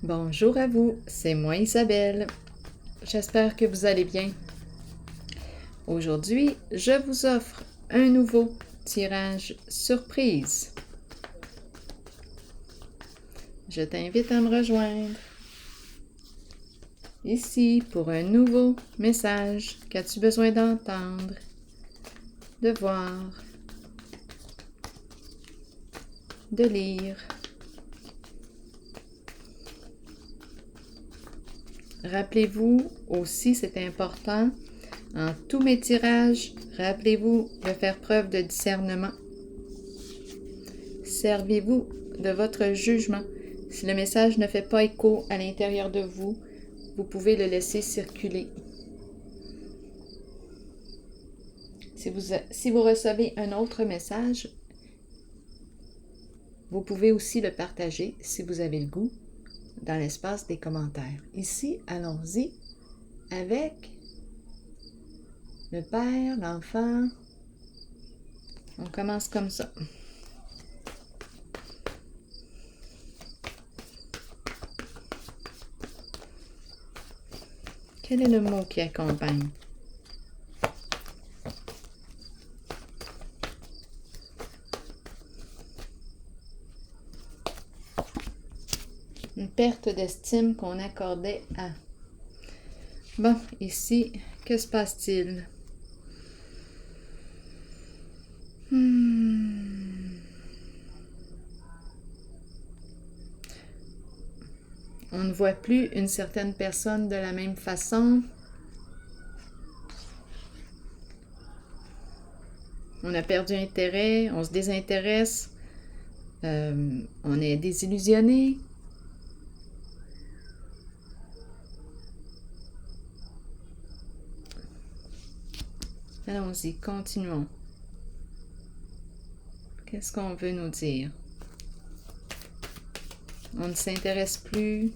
Bonjour à vous, c'est moi Isabelle. J'espère que vous allez bien. Aujourd'hui, je vous offre un nouveau tirage surprise. Je t'invite à me rejoindre ici pour un nouveau message qu'as-tu besoin d'entendre, de voir, de lire. Rappelez-vous aussi, c'est important, en tous mes tirages, rappelez-vous de faire preuve de discernement. Servez-vous de votre jugement. Si le message ne fait pas écho à l'intérieur de vous, vous pouvez le laisser circuler. Si vous recevez un autre message, vous pouvez aussi le partager si vous avez le goût dans l'espace des commentaires. Ici, allons-y avec le Père, l'enfant. On commence comme ça. Quel est le mot qui accompagne? Une perte d'estime qu'on accordait à. Bon, ici, que se passe-t-il? On ne voit plus une certaine personne de la même façon. On a perdu intérêt, on se désintéresse, on est désillusionné. Allons-y, continuons. Qu'est-ce qu'on veut nous dire? On ne s'intéresse plus.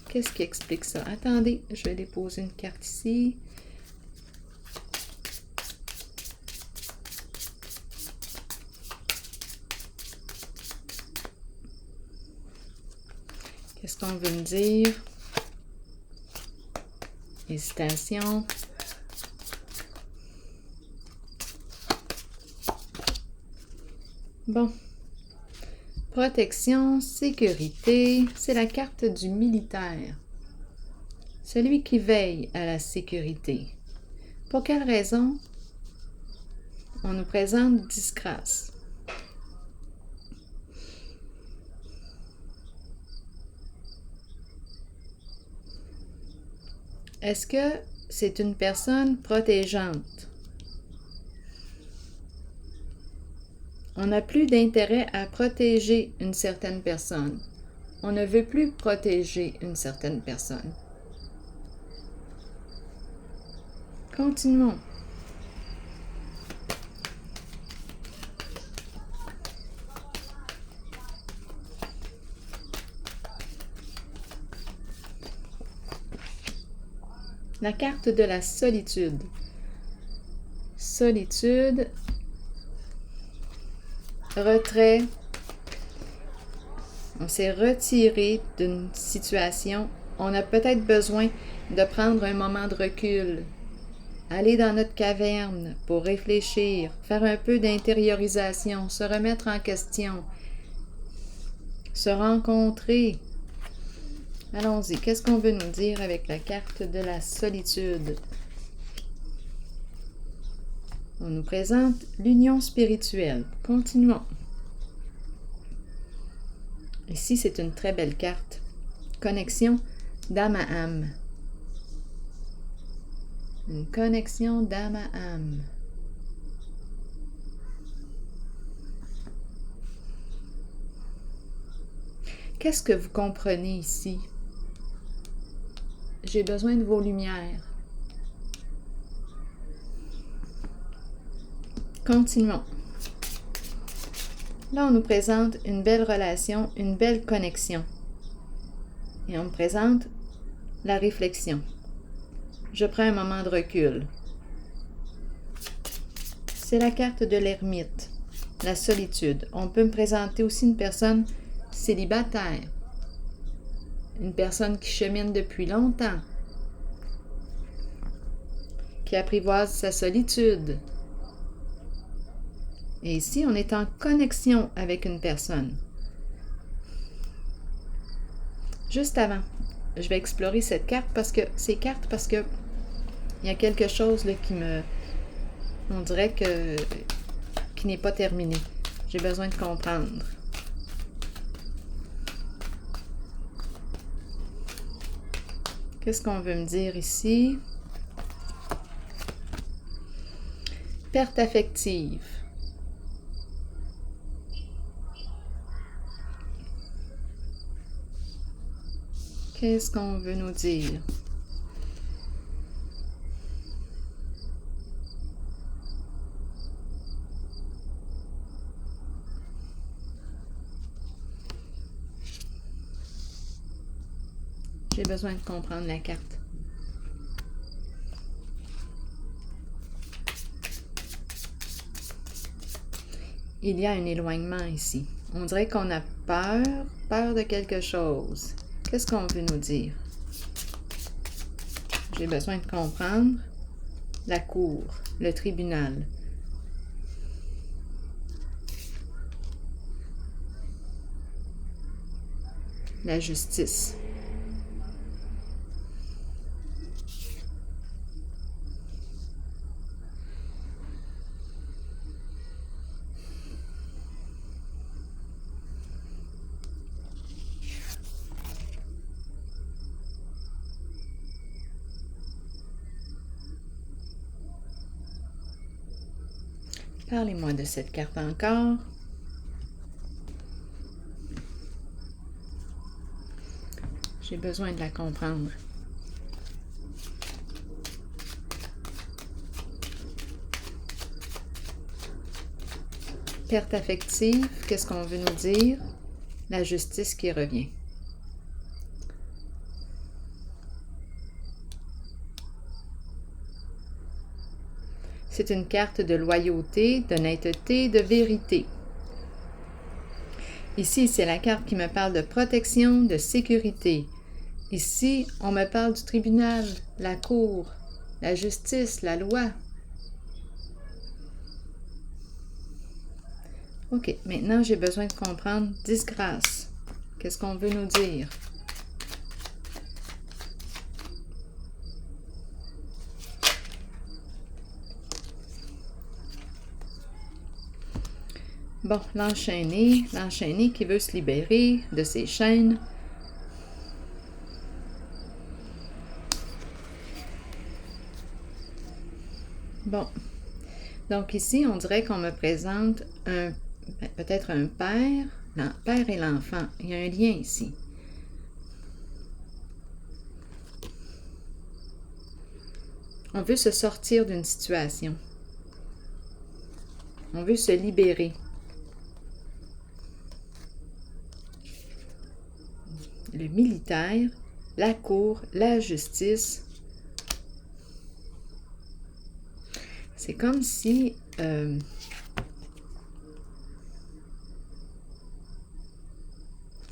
Qu'est-ce qui explique ça? Attendez, je vais déposer une carte ici. Qu'est-ce qu'on veut me dire? Hésitation. Bon. Protection, sécurité, c'est la carte du militaire. Celui qui veille à la sécurité. Pour quelle raison? On nous présente disgrâce. Est-ce que c'est une personne protégeante? On n'a plus d'intérêt à protéger une certaine personne. On ne veut plus protéger une certaine personne. Continuons. La carte de la solitude. Solitude, retrait. On s'est retiré d'une situation. On a peut-être besoin de prendre un moment de recul. Aller dans notre caverne pour réfléchir, faire un peu d'intériorisation, se remettre en question, se rencontrer. Allons-y, qu'est-ce qu'on veut nous dire avec la carte de la solitude? On nous présente l'union spirituelle. Continuons. Ici, c'est une très belle carte. Connexion d'âme à âme. Une connexion d'âme à âme. Qu'est-ce que vous comprenez ici? J'ai besoin de vos lumières. Continuons. Là, on nous présente une belle relation, une belle connexion. Et on me présente la réflexion. Je prends un moment de recul. C'est la carte de l'ermite, la solitude. On peut me présenter aussi une personne célibataire, Une personne qui chemine depuis longtemps, qui apprivoise sa solitude. Et ici, on est en connexion avec une personne. Juste avant, je vais explorer ces cartes parce que il y a quelque chose là, on dirait qui n'est pas terminé. J'ai besoin de comprendre. Qu'est-ce qu'on veut me dire ici? Perte affective. Qu'est-ce qu'on veut nous dire? J'ai besoin de comprendre la carte. Il y a un éloignement ici. On dirait qu'on a peur de quelque chose. Qu'est-ce qu'on veut nous dire? J'ai besoin de comprendre la cour, le tribunal. La justice. Parlez-moi de cette carte encore. J'ai besoin de la comprendre. Perte affective, qu'est-ce qu'on veut nous dire? La justice qui revient. C'est une carte de loyauté, d'honnêteté, de vérité. Ici, c'est la carte qui me parle de protection, de sécurité. Ici, on me parle du tribunal, la cour, la justice, la loi. OK, maintenant j'ai besoin de comprendre disgrâce. Qu'est-ce qu'on veut nous dire? Bon, l'enchaîné qui veut se libérer de ses chaînes. Bon, donc ici, on dirait qu'on me présente peut-être un père, père et l'enfant. Il y a un lien ici. On veut se sortir d'une situation. On veut se libérer. Le militaire, la cour, la justice. C'est comme si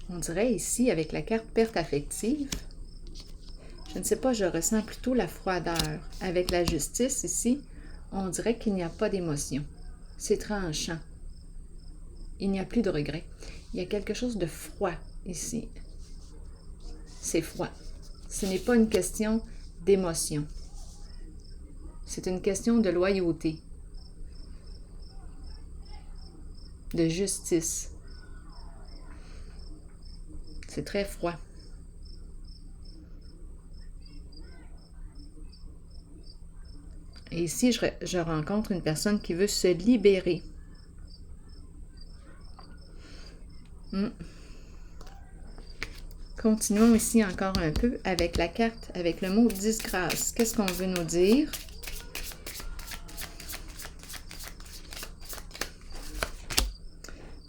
on dirait ici avec la carte perte affective, je ne sais pas, je ressens plutôt la froideur. Avec la justice ici, on dirait qu'il n'y a pas d'émotion. C'est tranchant. Il n'y a plus de regret. Il y a quelque chose de froid ici. C'est froid. Ce n'est pas une question d'émotion. C'est une question de loyauté, de justice. C'est très froid. Et ici, je rencontre une personne qui veut se libérer. Continuons ici encore un peu avec la carte, avec le mot disgrâce. Qu'est-ce qu'on veut nous dire?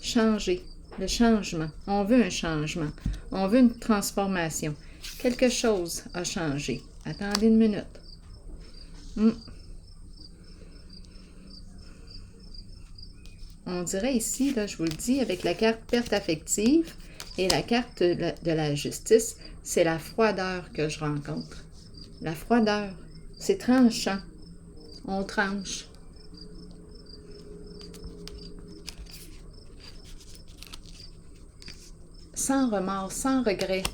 Changer, le changement. On veut un changement. On veut une transformation. Quelque chose a changé. Attendez une minute. On dirait ici, là, je vous le dis, avec la carte perte affective, Et la carte de la justice, c'est la froideur que je rencontre. La froideur, c'est tranchant. On tranche. Sans remords, sans regret.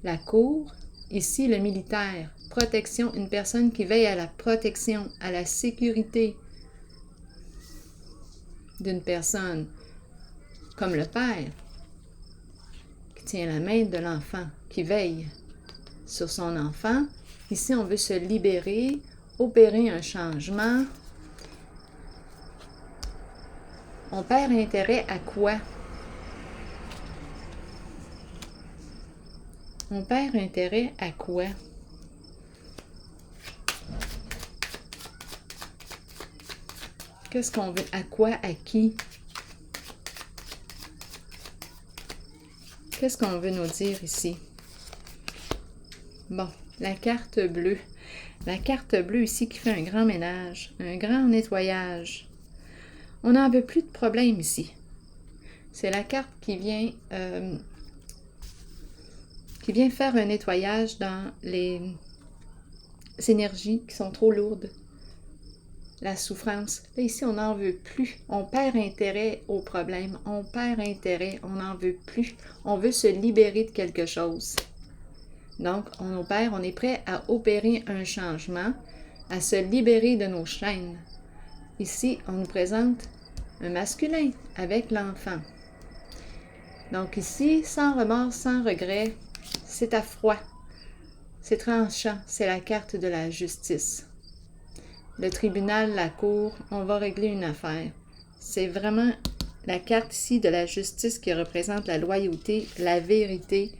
La cour, ici le militaire. Protection, une personne qui veille à la protection, à la sécurité d'une personne, comme le père, qui tient la main de l'enfant, qui veille sur son enfant. Ici, on veut se libérer, opérer un changement. On perd intérêt à quoi? On perd intérêt à quoi? Qu'est-ce qu'on veut? À quoi? À qui? Qu'est-ce qu'on veut nous dire ici? Bon, la carte bleue. La carte bleue ici qui fait un grand ménage, un grand nettoyage. On n'en veut plus de problème ici. C'est la carte qui vient faire un nettoyage dans les énergies qui sont trop lourdes. La souffrance. Là, ici, on n'en veut plus. On perd intérêt au problème. On perd intérêt. On n'en veut plus. On veut se libérer de quelque chose. Donc, on opère, on est prêt à opérer un changement, à se libérer de nos chaînes. Ici, on nous présente un masculin avec l'enfant. Donc ici, sans remords, sans regret, c'est à froid. C'est tranchant. C'est la carte de la justice. Le tribunal, la cour, on va régler une affaire. C'est vraiment la carte ici de la justice qui représente la loyauté, la vérité,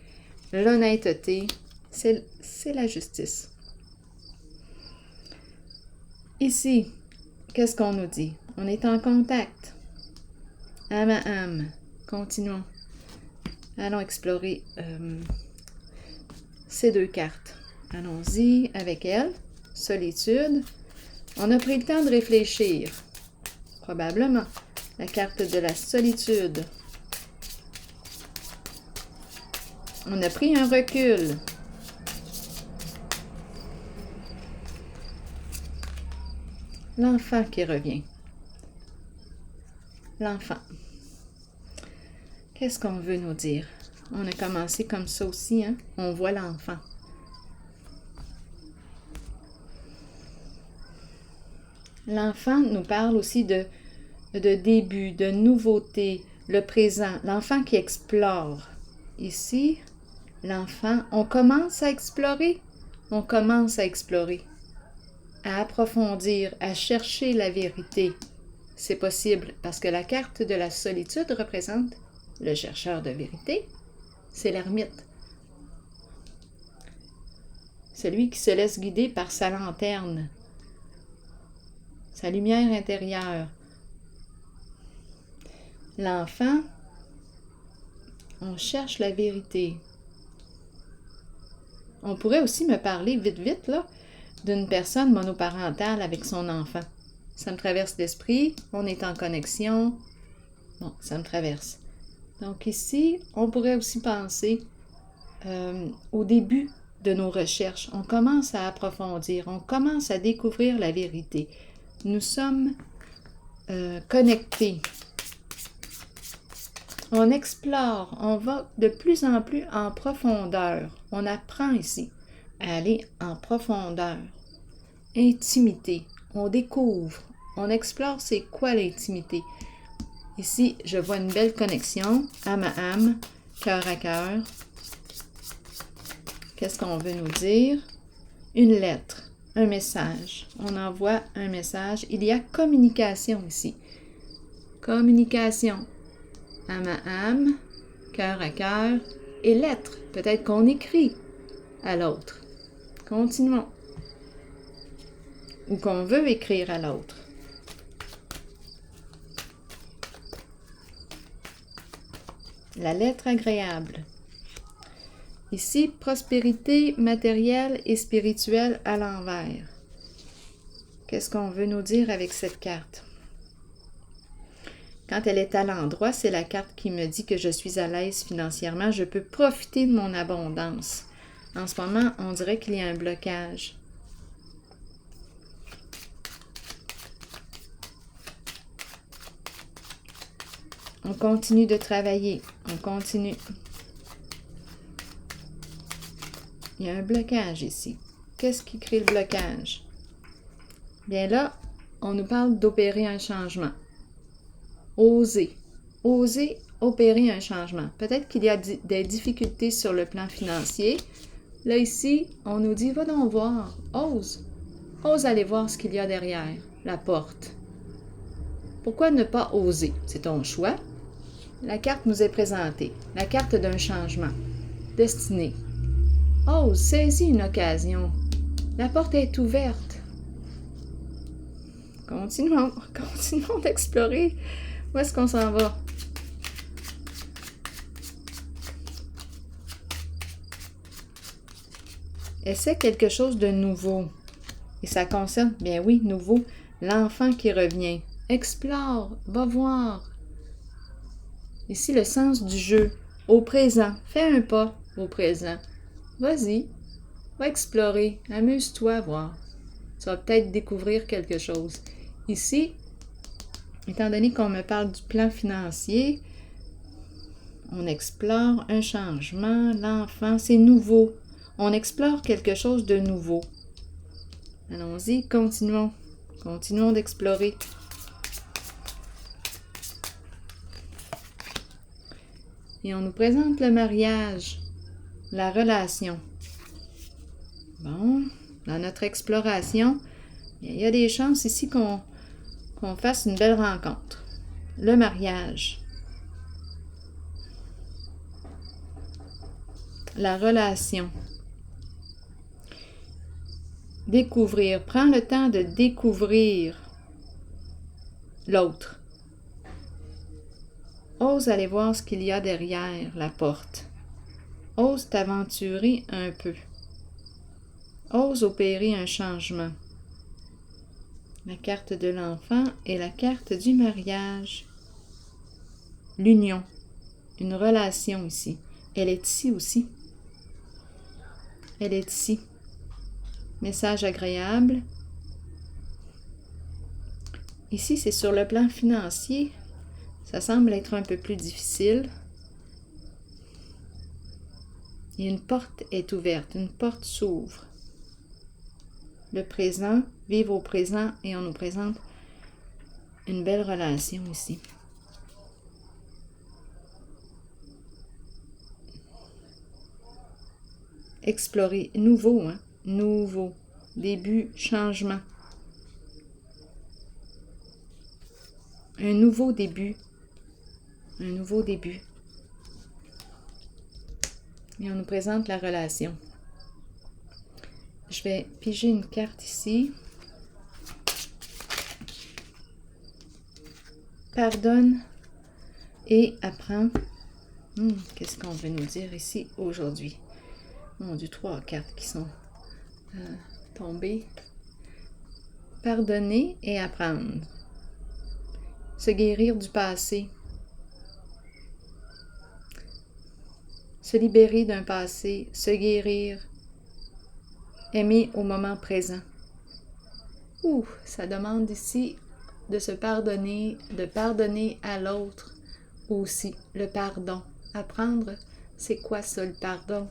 l'honnêteté. C'est la justice. Ici, qu'est-ce qu'on nous dit? On est en contact. Âme à âme. Continuons. Allons explorer ces deux cartes. Allons-y avec elles. Solitude. On a pris le temps de réfléchir. Probablement. La carte de la solitude. On a pris un recul. L'enfant qui revient. L'enfant. Qu'est-ce qu'on veut nous dire? On a commencé comme ça aussi, hein? On voit l'enfant. L'enfant nous parle aussi de début, de nouveauté, le présent. L'enfant qui explore. Ici, l'enfant, on commence à explorer. On commence à explorer, à approfondir, à chercher la vérité. C'est possible parce que la carte de la solitude représente le chercheur de vérité. C'est l'ermite. Celui qui se laisse guider par sa lanterne, sa lumière intérieure. L'enfant, on cherche la vérité. On pourrait aussi me parler vite, là, d'une personne monoparentale avec son enfant. Ça me traverse l'esprit, on est en connexion. Bon, ça me traverse. Donc ici, on pourrait aussi penser au début de nos recherches. On commence à approfondir, on commence à découvrir la vérité. Nous sommes connectés. On explore, on va de plus en plus en profondeur. On apprend ici à aller en profondeur. Intimité. On découvre, on explore c'est quoi l'intimité. Ici, je vois une belle connexion, âme à âme, cœur à cœur. Qu'est-ce qu'on veut nous dire? Une lettre, un message. On envoie un message. Il y a communication ici. Communication, âme à âme, cœur à cœur et lettre. Peut-être qu'on écrit à l'autre. Continuons. Ou qu'on veut écrire à l'autre. La lettre agréable. Ici, prospérité matérielle et spirituelle à l'envers. Qu'est-ce qu'on veut nous dire avec cette carte? Quand elle est à l'endroit, c'est la carte qui me dit que je suis à l'aise financièrement. Je peux profiter de mon abondance. En ce moment, on dirait qu'il y a un blocage. On continue de travailler. On continue. Il y a un blocage ici. Qu'est-ce qui crée le blocage? Bien là, on nous parle d'opérer un changement. Oser. Oser opérer un changement. Peut-être qu'il y a des difficultés sur le plan financier. Là, ici, on nous dit, va donc voir. Ose. Ose aller voir ce qu'il y a derrière la porte. Pourquoi ne pas oser? C'est ton choix. La carte nous est présentée. La carte d'un changement. Destinée. Ose, saisis une occasion. La porte est ouverte. Continuons d'explorer. Où est-ce qu'on s'en va? Essaie quelque chose de nouveau. Et ça concerne, bien oui, nouveau, l'enfant qui revient. Explore, va voir. Ici, le sens du jeu. Au présent. Fais un pas au présent. Vas-y, va explorer. Amuse-toi à voir. Tu vas peut-être découvrir quelque chose. Ici, étant donné qu'on me parle du plan financier, on explore un changement, l'enfant, c'est nouveau. On explore quelque chose de nouveau. Allons-y, continuons. Continuons d'explorer. Et on nous présente le mariage, la relation. Bon, dans notre exploration, il y a des chances ici qu'on fasse une belle rencontre. Le mariage. La relation. Découvrir. Prends le temps de découvrir l'autre. Ose aller voir ce qu'il y a derrière la porte. Ose t'aventurer un peu. Ose opérer un changement. La carte de l'enfant et la carte du mariage. L'union. Une relation ici. Elle est ici aussi. Elle est ici. Message agréable. Ici, c'est sur le plan financier. Ça semble être un peu plus difficile. Et une porte est ouverte. Une porte s'ouvre. Le présent, vivre au présent, et on nous présente une belle relation ici. Explorer, nouveau, hein? Nouveau. Début, changement. Un nouveau début. Un nouveau début. Et on nous présente la relation. Je vais piger une carte ici. Pardonne et apprends. Qu'est-ce qu'on veut nous dire ici aujourd'hui? Mon Dieu, 3 cartes qui sont tombées. Pardonner et apprendre. Se guérir du passé. Se libérer d'un passé. Se guérir. Aimer au moment présent. Ça demande ici de se pardonner, de pardonner à l'autre aussi. Le pardon. Apprendre, c'est quoi ça, le pardon?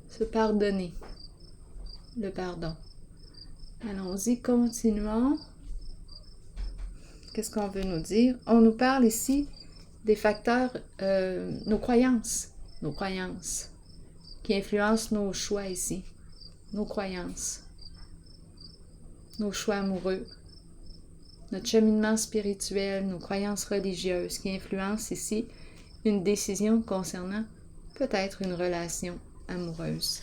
Se pardonner. Le pardon. Allons-y, continuons. Qu'est-ce qu'on veut nous dire? On nous parle ici des facteurs, nos croyances qui influencent nos choix ici. Nos croyances, nos choix amoureux, notre cheminement spirituel, nos croyances religieuses qui influencent ici une décision concernant peut-être une relation amoureuse.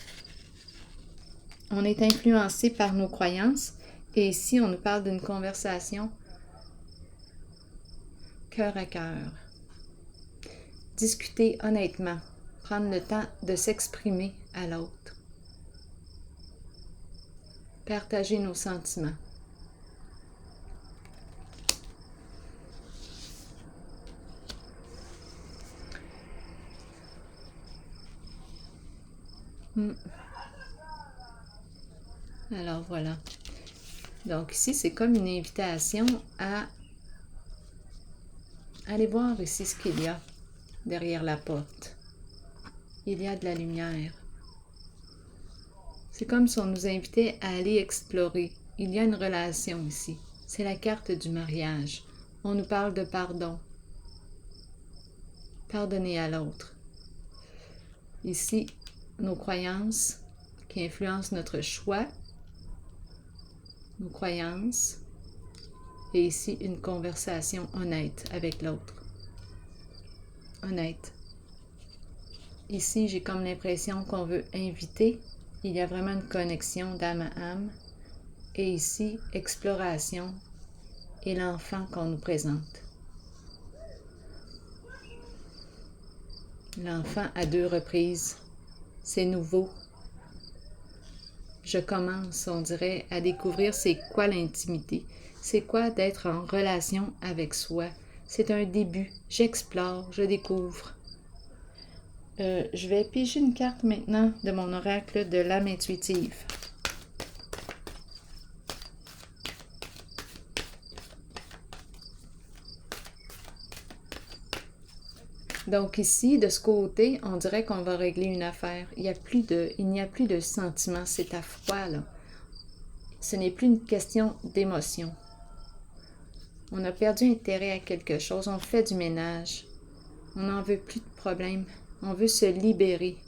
On est influencé par nos croyances et ici on nous parle d'une conversation cœur à cœur. Discuter honnêtement, prendre le temps de s'exprimer à l'autre. Partager nos sentiments. Alors voilà. Donc ici, c'est comme une invitation à aller voir ici ce qu'il y a derrière la porte. Il y a de la lumière. C'est comme si on nous invitait à aller explorer. Il y a une relation ici. C'est la carte du mariage. On nous parle de pardon. Pardonner à l'autre. Ici, nos croyances qui influencent notre choix. Nos croyances. Et ici, une conversation honnête avec l'autre. Honnête. Ici, j'ai comme l'impression qu'on veut inviter. Il y a vraiment une connexion d'âme à âme. Et ici, exploration et l'enfant qu'on nous présente. L'enfant à 2 reprises. C'est nouveau. Je commence, on dirait, à découvrir c'est quoi l'intimité. C'est quoi d'être en relation avec soi. C'est un début. J'explore, je découvre. Je vais piger une carte maintenant de mon oracle de l'âme intuitive. Donc ici, de ce côté, on dirait qu'on va régler une affaire. Il n'y a plus de sentiment, c'est à froid, là. Ce n'est plus une question d'émotion. On a perdu intérêt à quelque chose, on fait du ménage. On n'en veut plus de problème. On veut se libérer.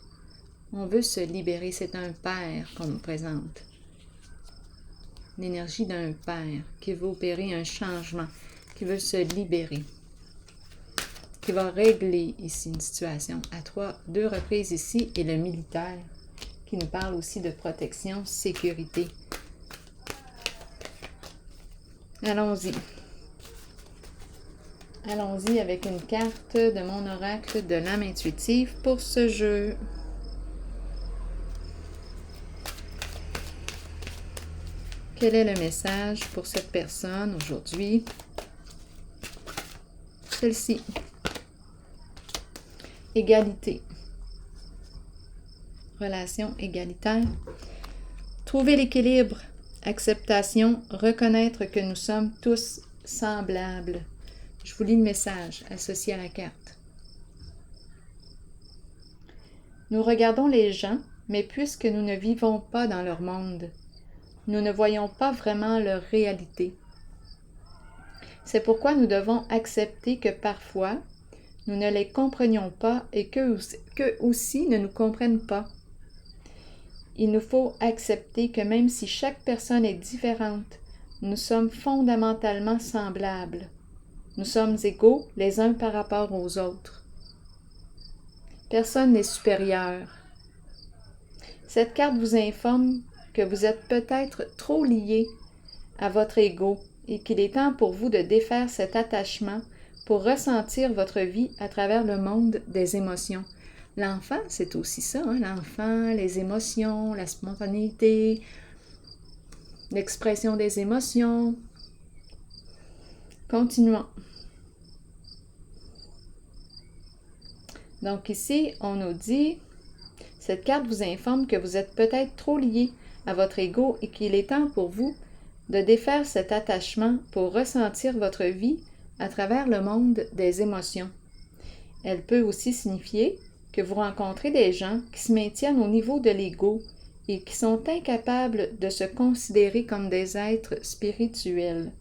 On veut se libérer. C'est un père qu'on nous présente. L'énergie d'un père qui veut opérer un changement, qui veut se libérer, qui va régler ici une situation à 2 reprises ici, et le militaire qui nous parle aussi de protection, sécurité. Allons-y. Allons-y avec une carte de mon oracle de l'âme intuitive pour ce jeu. Quel est le message pour cette personne aujourd'hui? Celle-ci. Égalité. Relation égalitaire. Trouver l'équilibre. Acceptation. Reconnaître que nous sommes tous semblables. Je vous lis le message associé à la carte. Nous regardons les gens, mais puisque nous ne vivons pas dans leur monde, nous ne voyons pas vraiment leur réalité. C'est pourquoi nous devons accepter que parfois, nous ne les comprenions pas et qu'eux aussi ne nous comprennent pas. Il nous faut accepter que même si chaque personne est différente, nous sommes fondamentalement semblables. Nous sommes égaux les uns par rapport aux autres. Personne n'est supérieur. Cette carte vous informe que vous êtes peut-être trop liés à votre ego et qu'il est temps pour vous de défaire cet attachement pour ressentir votre vie à travers le monde des émotions. L'enfant, c'est aussi ça, hein? L'enfant, les émotions, la spontanéité, l'expression des émotions. Continuons. Donc ici, on nous dit, cette carte vous informe que vous êtes peut-être trop lié à votre ego et qu'il est temps pour vous de défaire cet attachement pour ressentir votre vie à travers le monde des émotions. Elle peut aussi signifier que vous rencontrez des gens qui se maintiennent au niveau de l'ego et qui sont incapables de se considérer comme des êtres spirituels.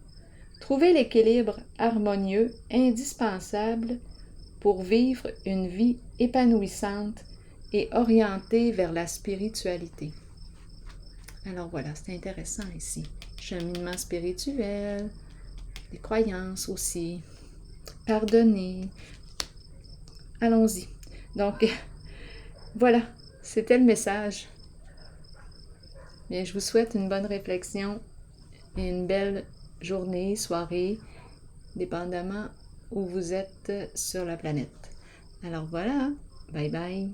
Trouvez l'équilibre harmonieux indispensable pour vivre une vie épanouissante et orientée vers la spiritualité. Alors voilà, c'est intéressant ici. Cheminement spirituel, des croyances aussi, pardonner. Allons-y. Donc, voilà, c'était le message. Bien, je vous souhaite une bonne réflexion et une belle journée, soirée, dépendamment où vous êtes sur la planète. Alors voilà, bye bye.